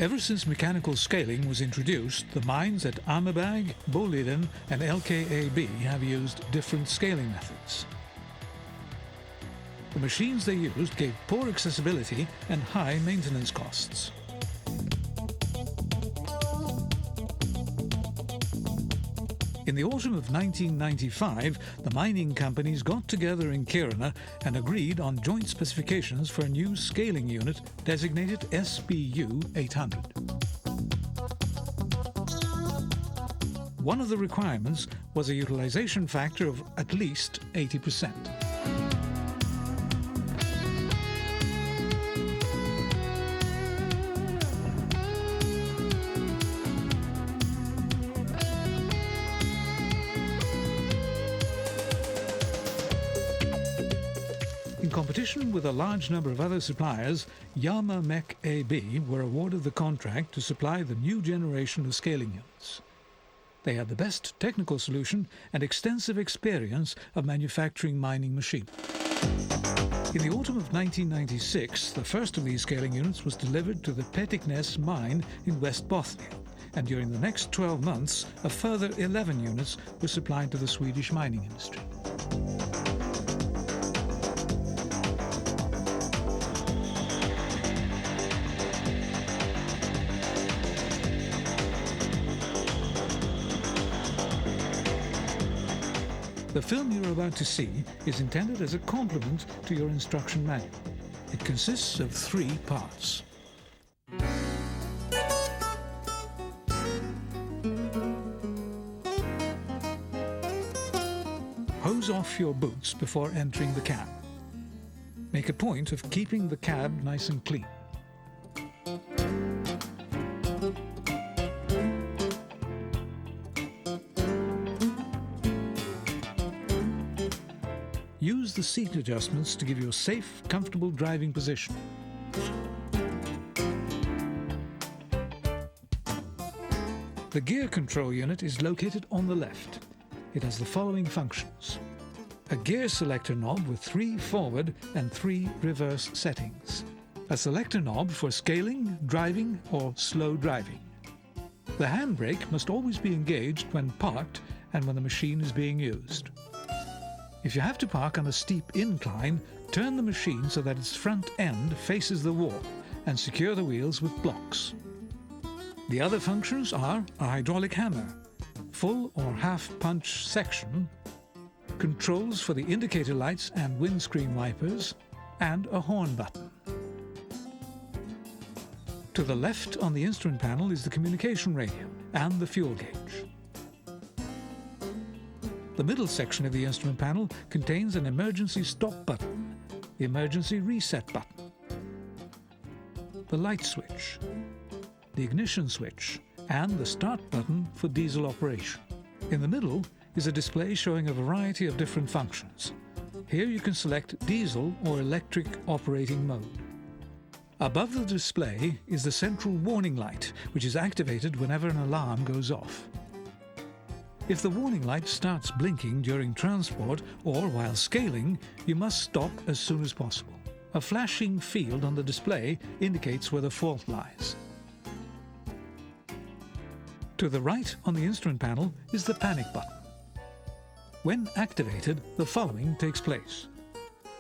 Ever since mechanical scaling was introduced, the mines at Ameberg, Boliden and LKAB have used different scaling methods. The machines they used gave poor accessibility and high maintenance costs. In the autumn of 1995, the mining companies got together in Kiruna and agreed on joint specifications for a new scaling unit designated SBU800. One of the requirements was a utilization factor of at least 80%. In competition with a large number of other suppliers, Jama SBU800 were awarded the contract to supply the new generation of scaling units. They had the best technical solution and extensive experience of manufacturing mining machinery. In the autumn of 1996, the first of these scaling units was delivered to the Petiknäs mine in West Bothnia, and during the next 12 months, a further 11 units were supplied to the Swedish mining industry. The film you're about to see is intended as a complement to your instruction manual. It consists of 3 parts. Hose off your boots before entering the cab. Make a point of keeping the cab nice and clean. Use the seat adjustments to give you a safe, comfortable driving position. The gear control unit is located on the left. It has the following functions: a gear selector knob with 3 forward and 3 reverse settings, a selector knob for scaling, driving or slow driving. The handbrake must always be engaged when parked and when the machine is being used. If you have to park on a steep incline, turn the machine so that its front end faces the wall and secure the wheels with blocks. The other functions are a hydraulic hammer, full or half punch section, controls for the indicator lights and windscreen wipers, and a horn button. To the left on the instrument panel is the communication radio and the fuel gauge. The middle section of the instrument panel contains an emergency stop button, the emergency reset button, the light switch, the ignition switch, and the start button for diesel operation. In the middle is a display showing a variety of different functions. Here you can select diesel or electric operating mode. Above the display is the central warning light, which is activated whenever an alarm goes off. If the warning light starts blinking during transport or while scaling, you must stop as soon as possible. A flashing field on the display indicates where the fault lies. To the right on the instrument panel is the panic button. When activated, the following takes place.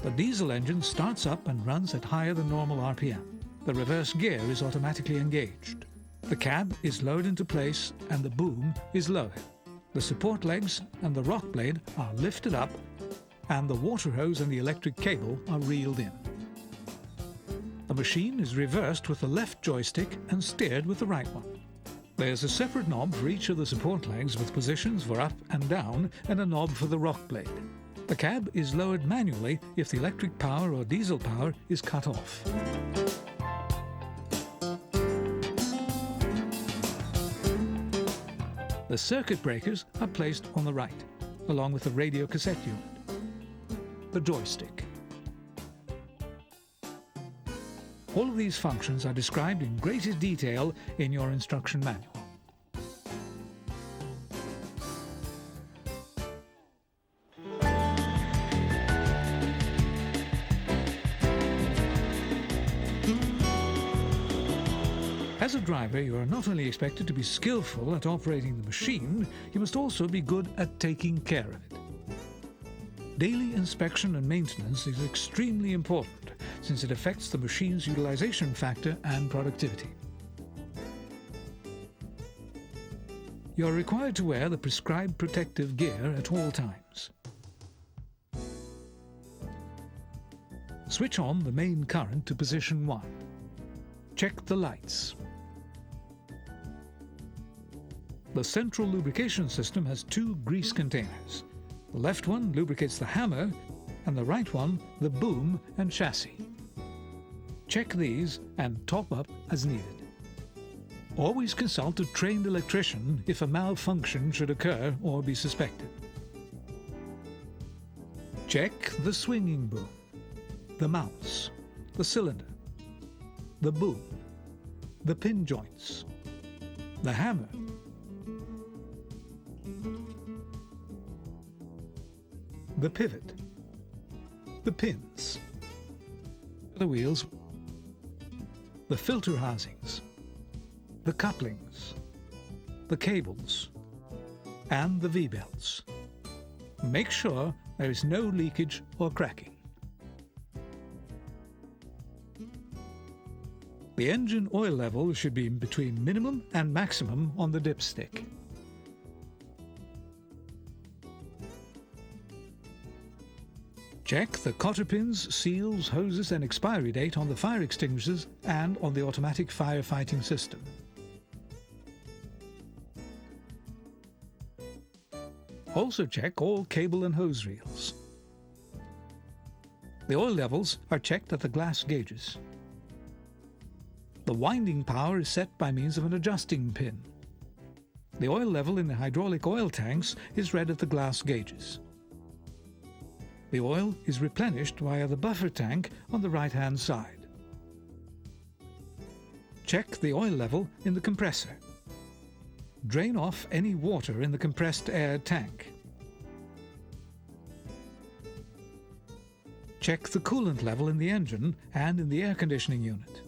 The diesel engine starts up and runs at higher than normal RPM. The reverse gear is automatically engaged. The cab is lowered into place and the boom is lowered. The support legs and the rock blade are lifted up and the water hose and the electric cable are reeled in. The machine is reversed with the left joystick and steered with the right one. There's a separate knob for each of the support legs with positions for up and down and a knob for the rock blade. The cab is lowered manually if the electric power or diesel power is cut off. The circuit breakers are placed on the right, along with the radio cassette unit, the joystick. All of these functions are described in greater detail in your instruction manual. As a driver, you are not only expected to be skillful at operating the machine, you must also be good at taking care of it. Daily inspection and maintenance is extremely important since it affects the machine's utilization factor and productivity. You are required to wear the prescribed protective gear at all times. Switch on the main current to position 1. Check the lights. The central lubrication system has 2 grease containers. The left one lubricates the hammer and the right one the boom and chassis. Check these and top up as needed. Always consult a trained electrician if a malfunction should occur or be suspected. Check the swinging boom, the mounts, the cylinder, the boom, the pin joints, the hammer, the pivot, the pins, the wheels, the filter housings, the couplings, the cables, and the V-belts. Make sure there is no leakage or cracking. The engine oil level should be between minimum and maximum on the dipstick. Check the cotter pins, seals, hoses and expiry date on the fire extinguishers and on the automatic firefighting system. Also check all cable and hose reels. The oil levels are checked at the glass gauges. The winding power is set by means of an adjusting pin. The oil level in the hydraulic oil tanks is read at the glass gauges. The oil is replenished via the buffer tank on the right-hand side. Check the oil level in the compressor. Drain off any water in the compressed air tank. Check the coolant level in the engine and in the air conditioning unit.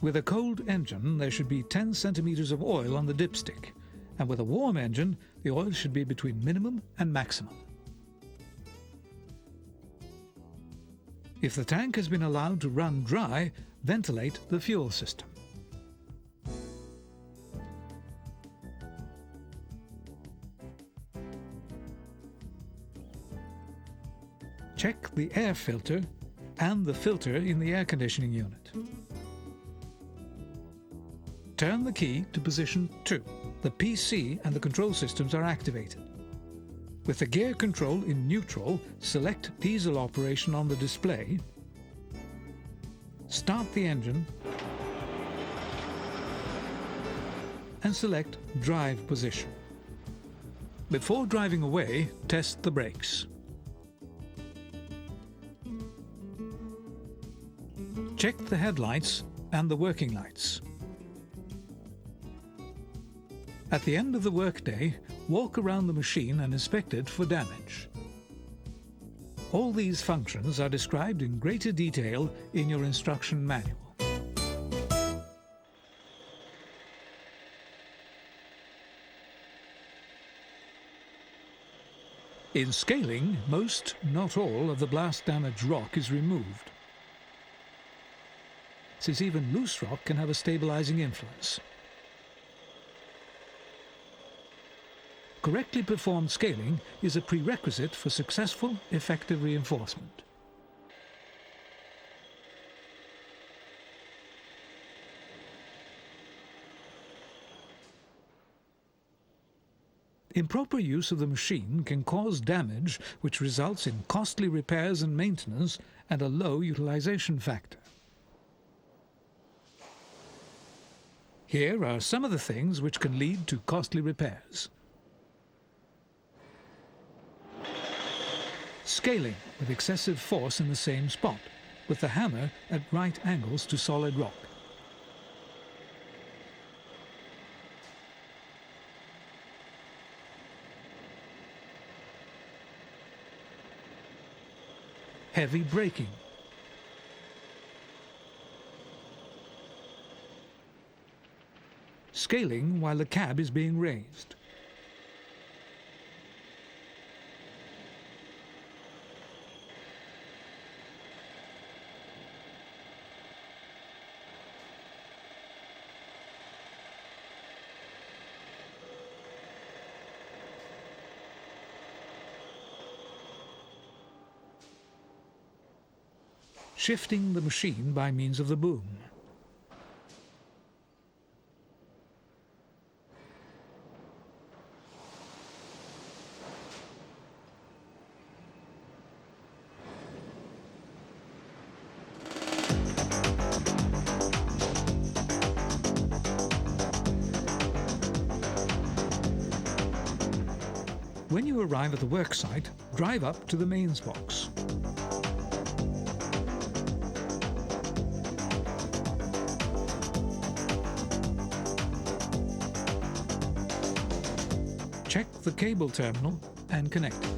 With a cold engine, there should be 10 centimeters of oil on the dipstick, and with a warm engine, the oil should be between minimum and maximum. If the tank has been allowed to run dry, ventilate the fuel system. Check the air filter and the filter in the air conditioning unit. Turn the key to position 2. The PC and the control systems are activated. With the gear control in neutral, select diesel operation on the display, start the engine, and select drive position. Before driving away, test the brakes. Check the headlights and the working lights. At the end of the workday, walk around the machine and inspect it for damage. All these functions are described in greater detail in your instruction manual. In scaling, most, not all, of the blast-damaged rock is removed, since even loose rock can have a stabilizing influence. Correctly performed scaling is a prerequisite for successful, effective reinforcement. Improper use of the machine can cause damage which results in costly repairs and maintenance and a low utilization factor. Here are some of the things which can lead to costly repairs. Scaling with excessive force in the same spot, with the hammer at right angles to solid rock. Heavy braking. scaling while the cab is being raised. Shifting the machine by means of the boom. When you arrive at the worksite, drive up to the mains box. Check the cable terminal and connect it.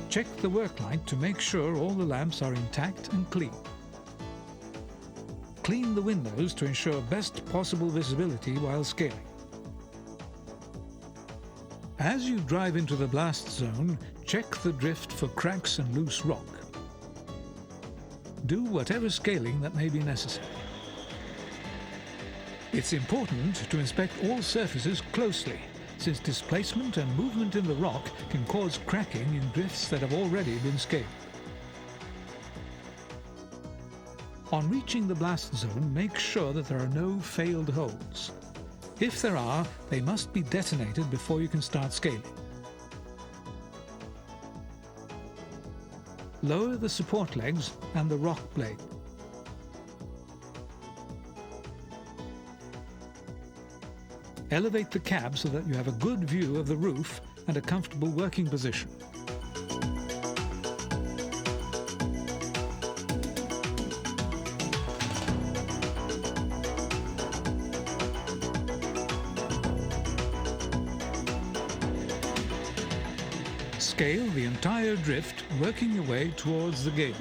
Check the work light to make sure all the lamps are intact and clean. Clean the windows to ensure best possible visibility while scaling. As you drive into the blast zone, check the drift for cracks and loose rock. Do whatever scaling that may be necessary. It's important to inspect all surfaces closely, since displacement and movement in the rock can cause cracking in drifts that have already been scaled. On reaching the blast zone, make sure that there are no failed holes. If there are, they must be detonated before you can start scaling. Lower the support legs and the rock blade. Elevate the cab so that you have a good view of the roof and a comfortable working position. Scale the entire drift, working your way towards the gable.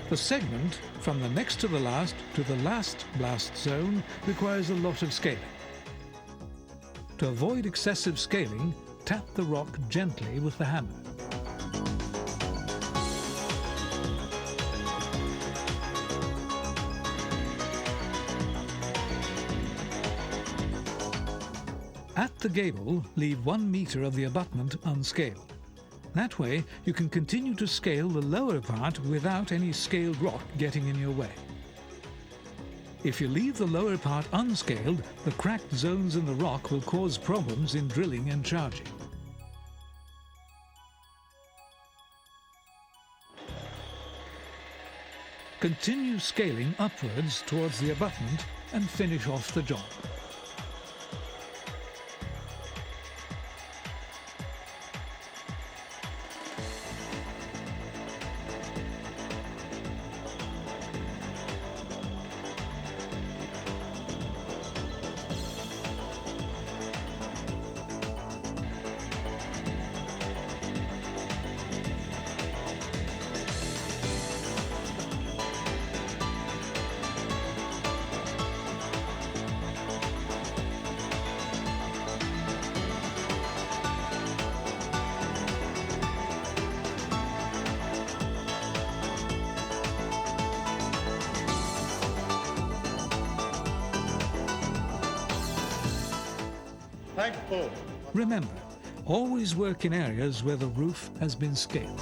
The segment from the next to the last blast zone requires a lot of scaling. To avoid excessive scaling, tap the rock gently with the hammer. At the gable, leave 1 meter of the abutment unscaled. That way, you can continue to scale the lower part without any scaled rock getting in your way. If you leave the lower part unscaled, the cracked zones in the rock will cause problems in drilling and charging. Continue scaling upwards towards the abutment and finish off the job. Thankful. Remember, always work in areas where the roof has been scaled.